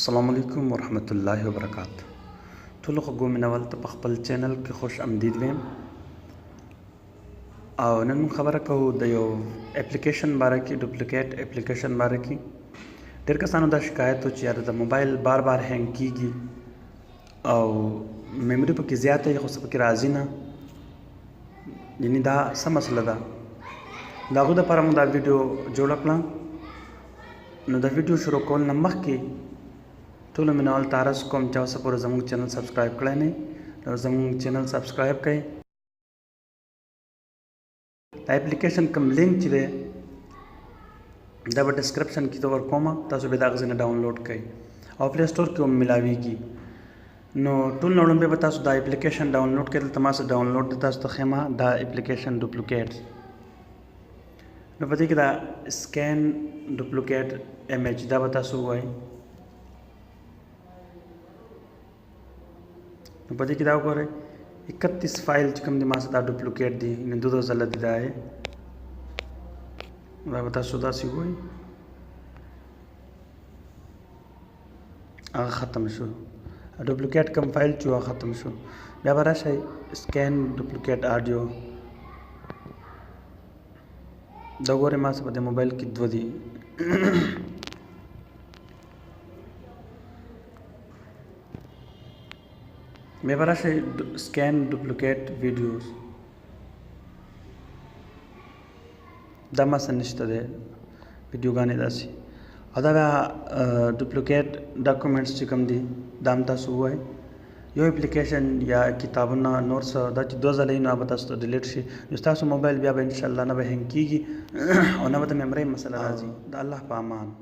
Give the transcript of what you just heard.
अस्सलामु अलैकुम वरहमतुल्लाहि वबरकातुहू ټولو خلکو منول ته په خپل چینل کې خوش آمدید ویم او نن موږ خبره کوو د یو اپلیکیشن باره کې ډوپلیکیټ اپلیکیشن باره کې ډېر کسانو دا شکایت و چې یاره د موبایل بار بار هینګ کیږي او میموري پکې زیاته وي خو څه پکې راځي نه یعنې دا څه مسله ده د هغو دپاره موږ دا ویډیو جوړه کړه نو د ویډیو شروع کول نه مخکې ټولو مینوال ته عرض کوم چې اوسه پورې زموږ چینل سبسکرایب کړی نه نو زموږ چینل سبسکرایب کړئ دا اپلیکیشن کوم لینک چې دی دا به ډسکرپشن کې ته ورکوم تاسو به د هغه ځای نه ډاونلوډ کړئ او پلی سټور کې هم ملاویږي نو ټول نه وړاندې به تاسو دا اپلیکیشن ډاونلوډ کړئ دلته ما سره ډاونلوډ دی تاسو ته ښیم دا اپلیکیشن ډوپلیکیټ نو په دې کې دا سکین ډوپلیکیټ امیج دا به تاسو ووایئ نو په دې کې دا وګورئ 31 فایل چې کوم دی ما سره دا ډوپلیکیټ دی یعنې دو ځله دی دا یې دا به تاسو داسې ووایئ هغه ختم شو ډوپلیکیټ کوم فایل چې هغه ختم شو بیا به راشئ سکین ډوپلیکیټ آډیو دا وګورئ ما سره په دې موبایل کې دوه دي بیا به راشئ سکین ډوپلیکیټ ویډیوز دا ما سره نشته دی ویډیوګانې داسې او دا بیا ډوپلیکیټ ډاکومنټس چې کوم دي دا هم تاسو ووایئ یو اپلیکیشن یا کتابونه نور څه دا چې دوه ځله وي نو هغه به تاسو ته ډیلیټ شي نو ستاسو موبایل بیا به انشاءالله نه به هینګ کیږي او نه به د میمرۍ مسله راځي د الله په امان